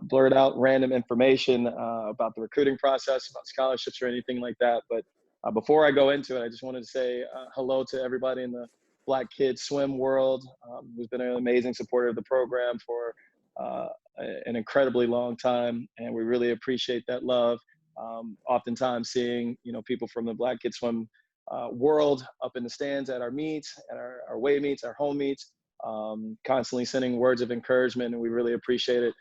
blurt out random information about the recruiting process, about scholarships or anything like that. But before I go into it, I just wanted to say hello to everybody in the Black Kids Swim world, who's been an amazing supporter of the program for an incredibly long time, and we really appreciate that love. Oftentimes seeing, people from the Black Kids Swim world up in the stands at our meets, at our away meets, our home meets, constantly sending words of encouragement, and we really appreciate it.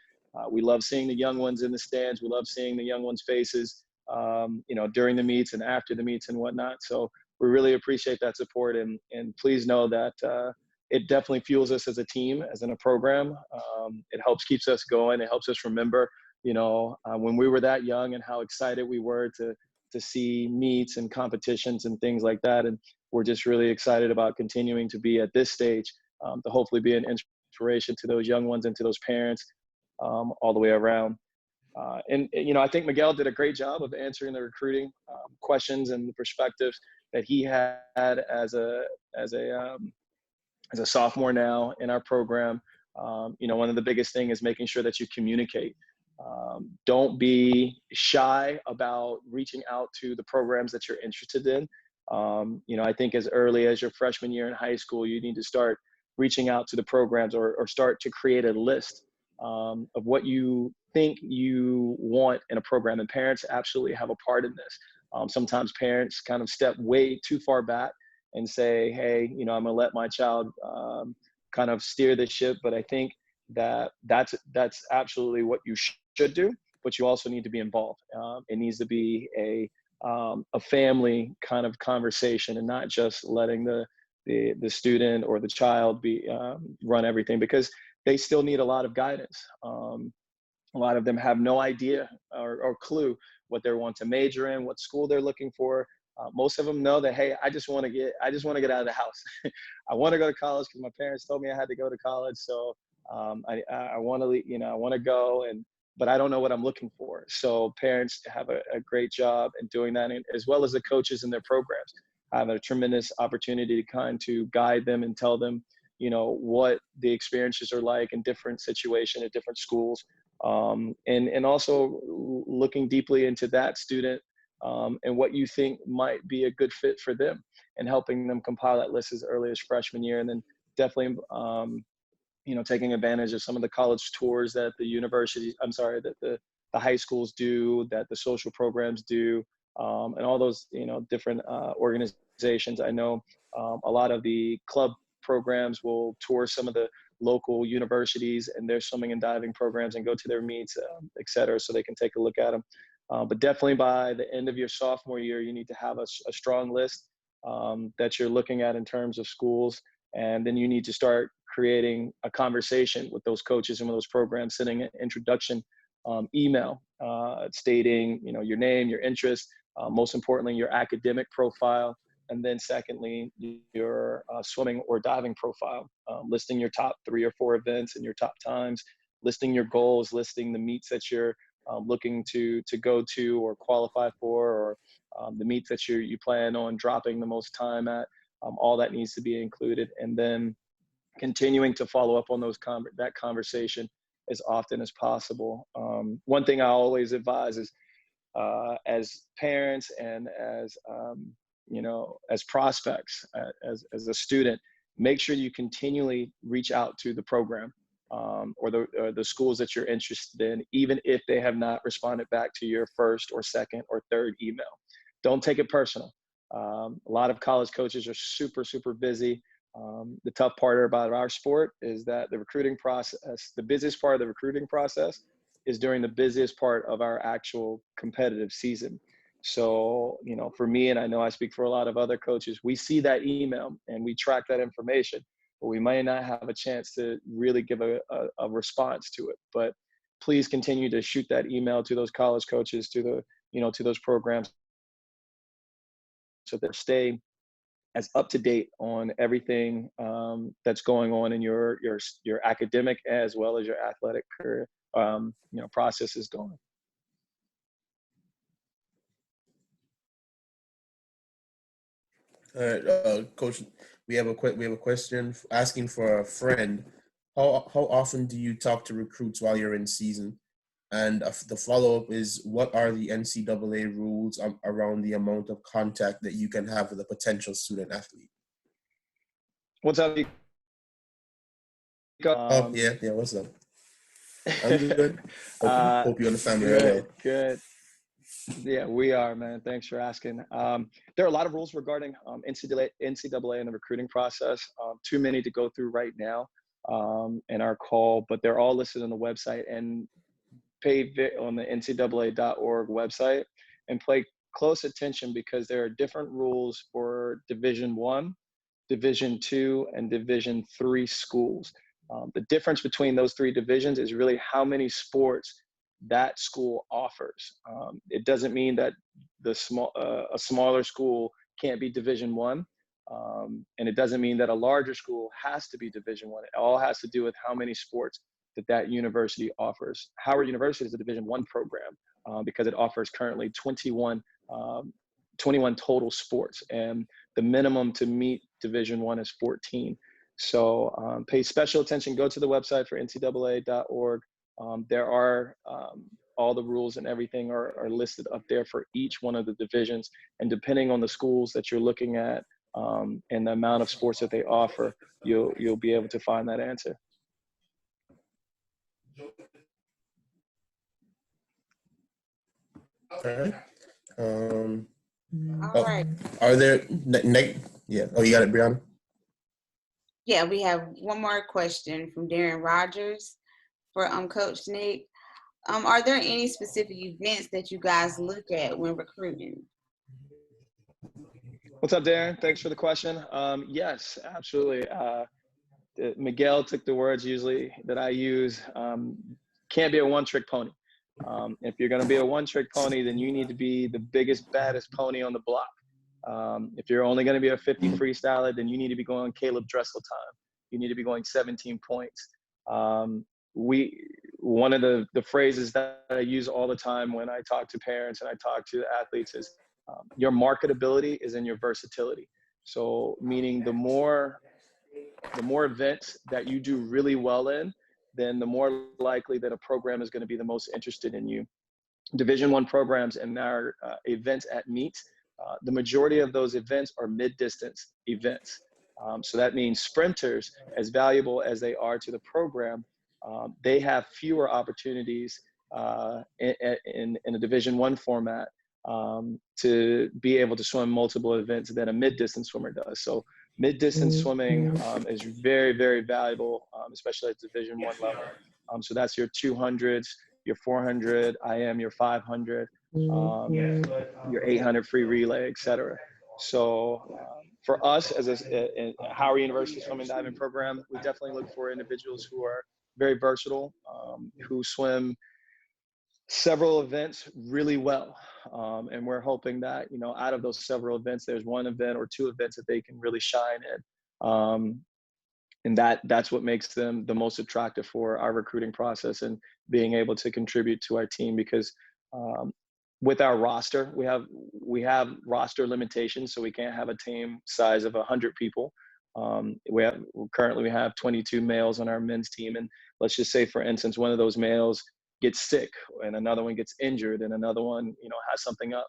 We love seeing the young ones in the stands. We love seeing the young ones' faces, during the meets and after the meets and whatnot. So we really appreciate that support, and please know that it definitely fuels us as a team, as in a program. It helps keeps us going. It helps us remember, when we were that young and how excited we were to see meets and competitions and things like that. And we're just really excited about continuing to be at this stage, to hopefully be an inspiration to those young ones and to those parents, all the way around. And I think Miguel did a great job of answering the recruiting questions and the perspectives that he had as a sophomore now in our program. One of the biggest things is making sure that you communicate. Don't be shy about reaching out to the programs that you're interested in. I think as early as your freshman year in high school, you need to start reaching out to the programs or start to create a list of what you think you want in a program. And parents absolutely have a part in this. Sometimes parents kind of step way too far back and say, hey, I'm going to let my child kind of steer the ship. But I think that's absolutely what you should do, but you also need to be involved. It needs to be a family kind of conversation, and not just letting the student or the child run everything, because they still need a lot of guidance. A lot of them have no idea or clue what they want to major in, what school they're looking for. Most of them know that, hey, I just want to get out of the house. I want to go to college because my parents told me I had to go to college. So I want to, I want to go, but I don't know what I'm looking for. So parents have a great job in doing that, and as well as the coaches in their programs have a tremendous opportunity to guide them and tell them, what the experiences are like in different situations at different schools. And also looking deeply into that student and what you think might be a good fit for them, and helping them compile that list as early as freshman year. And then definitely, taking advantage of some of the college tours that the high schools do, that the social programs do, and all those, different organizations. I know a lot of the club programs will tour some of the local universities and their swimming and diving programs and go to their meets, et cetera, so they can take a look at them. But definitely by the end of your sophomore year, you need to have a strong list that you're looking at in terms of schools. And then you need to start creating a conversation with those coaches and with those programs, sending an introduction email stating, your name, your interest, most importantly, your academic profile. And then secondly, your swimming or diving profile, listing your top 3 or 4 events and your top times, listing your goals, listing the meets that you're looking to go to or qualify for, or the meets that you plan on dropping the most time at. All that needs to be included. And then continuing to follow up on that conversation as often as possible. One thing I always advise is as parents and as as prospects, as a student, make sure you continually reach out to the program or the schools that you're interested in, even if they have not responded back to your first or second or third email. Don't take it personal. A lot of college coaches are super, super busy. The tough part about our sport is that the recruiting process, the busiest part of the recruiting process is during the busiest part of our actual competitive season. So, for me, and I know I speak for a lot of other coaches, we see that email and we track that information, but we might not have a chance to really give a response to it. But please continue to shoot that email to those college coaches, to those programs, so they stay as up to date on everything that's going on in your academic as well as your athletic career process is going. All right, Coach, we have a question asking for a friend. How often do you talk to recruits while you're in season? And the follow-up is, what are the NCAA rules around the amount of contact that you can have with a potential student athlete? What's up? Yeah, what's up? I'm good. Hope you and the family are well. Good. Yeah, we are, man. Thanks for asking. There are a lot of rules regarding NCAA and the recruiting process. Too many to go through right now in our call, but they're all listed on the website, and pay on the ncaa.org website and pay close attention, because there are different rules for Division I, Division II, and Division III schools. The difference between those 3 divisions is really how many sports that school offers. It doesn't mean that a smaller school can't be Division I, and it doesn't mean that a larger school has to be Division I. It all has to do with how many sports that university offers. Howard University is a Division I program because it offers currently 21 total sports, and the minimum to meet Division I is 14. So pay special attention. Go to the website for ncaa.org. There are all the rules and everything are listed up there for each one of the divisions, and depending on the schools that you're looking at and the amount of sports that they offer, you'll be able to find that answer. All right. All right. Are there yeah? Oh, you got it, Brianna? Yeah, we have one more question from Darren Rogers for Coach Nick. Are there any specific events that you guys look at when recruiting? What's up, Darren? Thanks for the question. Yes, absolutely. Miguel took the words usually that I use. Can't be a one-trick pony. If you're going to be a one-trick pony, then you need to be the biggest, baddest pony on the block. If you're only going to be a 50 freestyler, then you need to be going Caleb Dressel time. You need to be going 17 points. One of the phrases that I use all the time when I talk to parents and I talk to athletes is your marketability is in your versatility. So meaning the more events that you do really well in, then the more likely that a program is going to be the most interested in you. Division I programs and our events at meets, the majority of those events are mid-distance events. So that means sprinters, as valuable as they are to the program, they have fewer opportunities in a Division I format to be able to swim multiple events than a mid-distance swimmer does. So Mid-distance swimming is very, very valuable, especially at Division I level. So that's your 200s, your 400 IM, your 500, your 800 free relay, etc. So for us as a Howard University swimming diving program, we definitely look for individuals who are very versatile, who swim several events really well. And we're hoping that, out of those several events, there's one event or two events that they can really shine in. And that's what makes them the most attractive for our recruiting process and being able to contribute to our team, because with our roster, we have roster limitations, so we can't have a team size of 100 people. Currently we have 22 males on our men's team, and let's just say, for instance, one of those males gets sick and another one gets injured and another one has something up,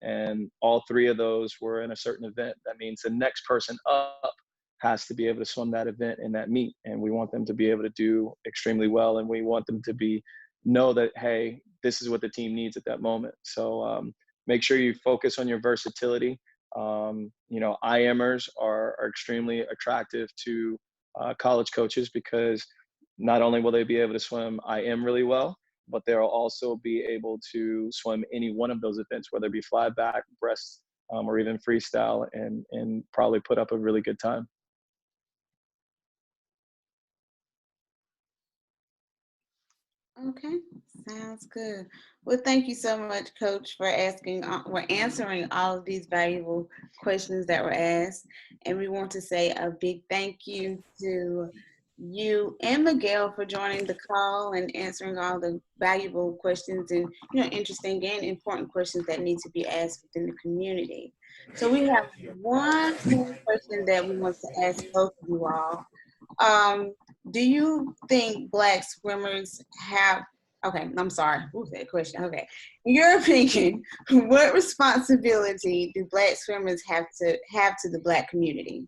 and all three of those were in a certain event. That means the next person up has to be able to swim that event in that meet, and we want them to be able to do extremely well, and we want them to know that, hey, this is what the team needs at that moment. So make sure you focus on your versatility. IMers are extremely attractive to college coaches, because not only will they be able to swim IM really well, but they'll also be able to swim any one of those events, whether it be fly back, breast, or even freestyle, and probably put up a really good time. Okay, sounds good. Well, thank you so much, Coach, for answering all of these valuable questions that were asked. And we want to say a big thank you to you and Miguel for joining the call and answering all the valuable questions and interesting and important questions that need to be asked within the community. So we have one more question that we want to ask both of you all. Do you think Black swimmers have, okay, I'm sorry, who's that question? Okay. In your opinion, what responsibility do Black swimmers have to the Black community?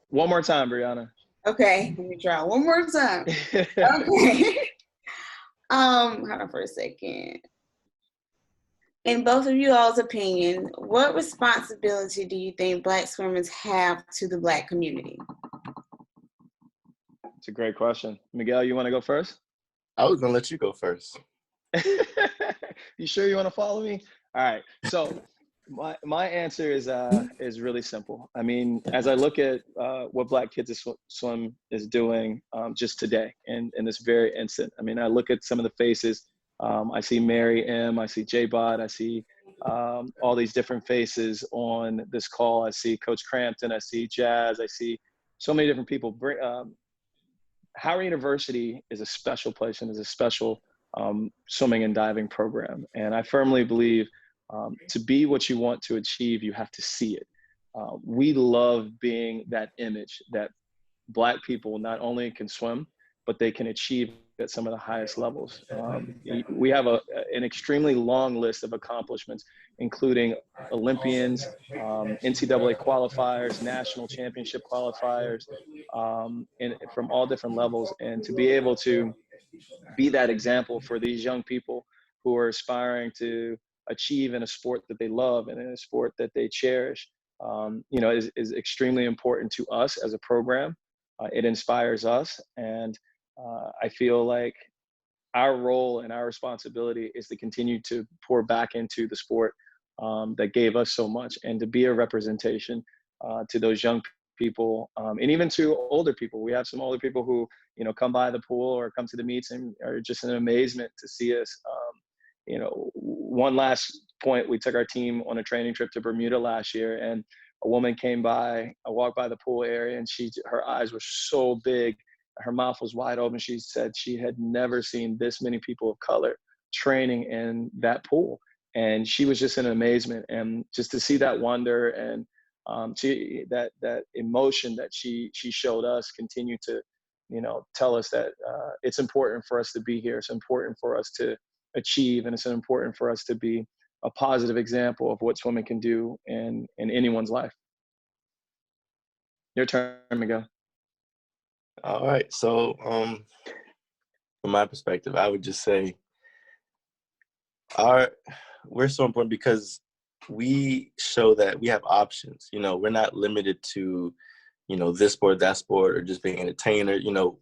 One more time, Brianna. Okay, let me try one more time. Okay. Hold on for a second. In both of you all's opinion, what responsibility do you think Black swimmers have to the Black community? It's a great question. Miguel, you want to go first? I was gonna let you go first. You sure you want to follow me? All right. So my answer is really simple. I mean, as I look at what Black Kids Swim is doing just today, in this very instant, I mean, I look at some of the faces. I see Mary M, I see J-Bot, I see all these different faces on this call. I see Coach Crampton, I see Jazz, I see so many different people. Howard University is a special place and is a special swimming and diving program. And I firmly believe to be what you want to achieve, you have to see it. We love being that image that Black people not only can swim, but they can achieve at some of the highest levels. We have an extremely long list of accomplishments, including Olympians, NCAA qualifiers, national championship qualifiers, and from all different levels. And to be able to be that example for these young people who are aspiring to achieve in a sport that they love and in a sport that they cherish, is extremely important to us as a program. It inspires us, and I feel like our role and our responsibility is to continue to pour back into the sport that gave us so much, and to be a representation to those young people, and even to older people. We have some older people who, come by the pool or come to the meets and are just in amazement to see us. One last point, we took our team on a training trip to Bermuda last year, and a woman came by, I walked by the pool area, and her eyes were so big, her mouth was wide open. She said she had never seen this many people of color training in that pool. And she was just in amazement. And just to see that wonder and that emotion that she showed us continue to, tell us that it's important for us to be here. It's important for us to achieve, and it's important for us to be a positive example of what swimming can do in anyone's life. Your turn, Miguel. All right. So from my perspective, I would just say our we're so important because we show that we have options. You know, we're not limited to, you know, this sport, that sport, or just being an entertainer. You know,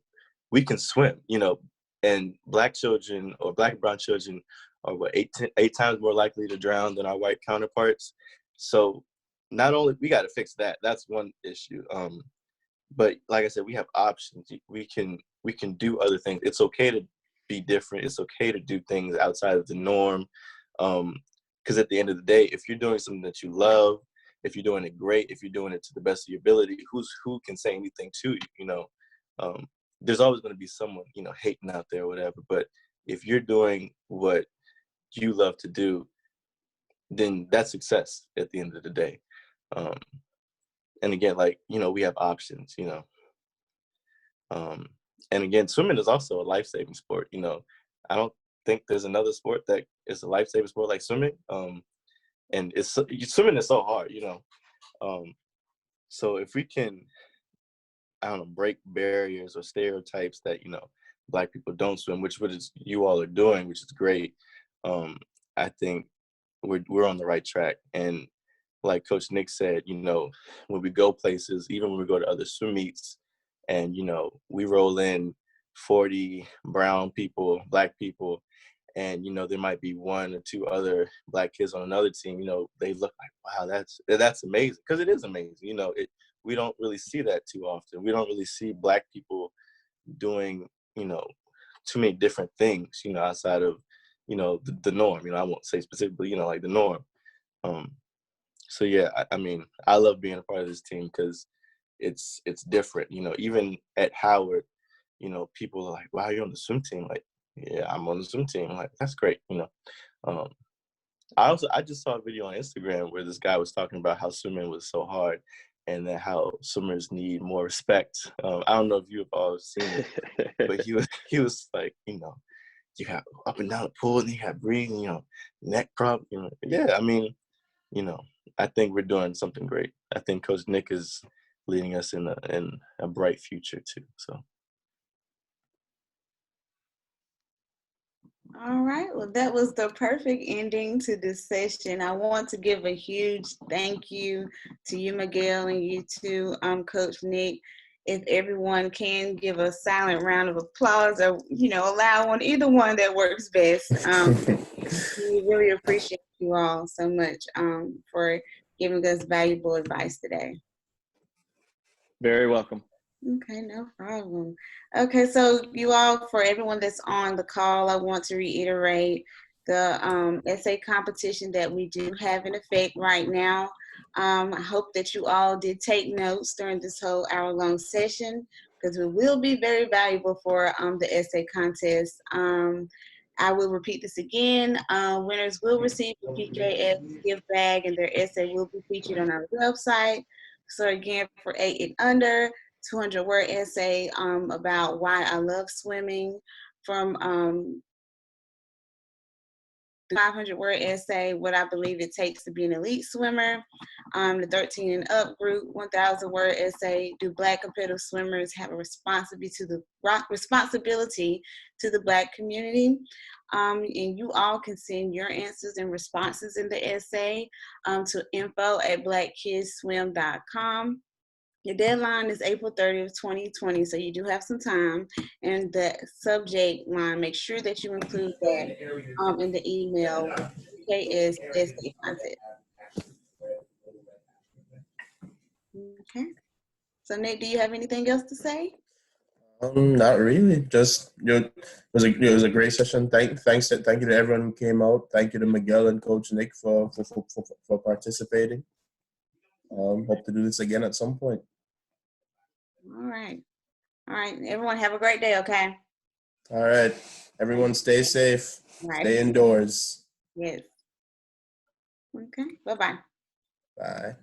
we can swim, you know, and Black children or Black and brown children are eight times more likely to drown than our white counterparts. So not only, we got to fix that. That's one issue. But like I said, we have options. We can do other things. It's okay to be different. It's okay to do things outside of the norm. Because at the end of the day, if you're doing something that you love, if you're doing it great, if you're doing it to the best of your ability, who can say anything to you? You know, there's always going to be someone, you know, hating out there or whatever. But if you're doing what you love to do, then that's success at the end of the day. And again, like, you know, we have options, you know. And again, swimming is also a life-saving sport. You know, I don't think there's another sport that is a life-saving sport like swimming. And swimming is so hard, you know. So if we can, I don't know, break barriers or stereotypes that, you know, Black people don't swim, which is you all are doing, which is great. I think we're on the right track. And like Coach Nick said, you know, when we go places, even when we go to other swim meets, and, you know, we roll in 40 brown people, Black people, and, you know, there might be one or two other Black kids on another team, you know, they look like, wow, that's amazing. Because it is amazing. You know, we don't really see that too often. We don't really see Black people doing, you know, too many different things, you know, outside of, you know, the norm. You know, I won't say specifically, you know, like the norm. So yeah, I mean, I love being a part of this team because it's different. You know, even at Howard, you know, people are like, wow, you're on the swim team. Like, yeah, I'm on the swim team. I'm like, that's great, you know. I just saw a video on Instagram where this guy was talking about how swimming was so hard and that how swimmers need more respect. I don't know if you have all seen it, but he was like, you know, you got up and down the pool and you got breathing, you know, neck prop, you know. Yeah, I mean, you know, I think we're doing something great. I think Coach Nick is leading us in a bright future too. So. All right. Well, that was the perfect ending to this session. I want to give a huge thank you to you, Miguel, and you too, Coach Nick. If everyone can give a silent round of applause or, you know, allow one, either one that works best. We really appreciate you all so much for giving us valuable advice today. Very welcome. Okay, no problem. Okay, so you all, for everyone that's on the call, I want to reiterate the essay competition that we do have in effect right now. I hope that you all did take notes during this whole hour-long session because it will be very valuable for the essay contest. I will repeat this again. Winners will receive the PKS gift bag and their essay will be featured on our website. So again, for 8 and under, 200-word essay about why I love swimming, from the 500-word essay, what I believe it takes to be an elite swimmer, the 13 and up group, 1,000-word essay, do Black competitive swimmers have a responsibility to the Black community? And you all can send your answers and responses in the essay to info@blackkidswim.com. Your deadline is April 30th, 2020, so you do have some time. And the subject line, make sure that you include that in the email. KS essay contest. Okay. So Nick, do you have anything else to say? Not really. Just it was a great session. Thank you to everyone who came out. Thank you to Miguel and Coach Nick for participating. Hope to do this again at some point. All right. Everyone have a great day, okay? All right. Everyone stay safe. Right. Stay indoors. Yes. Okay. Bye-bye. Bye.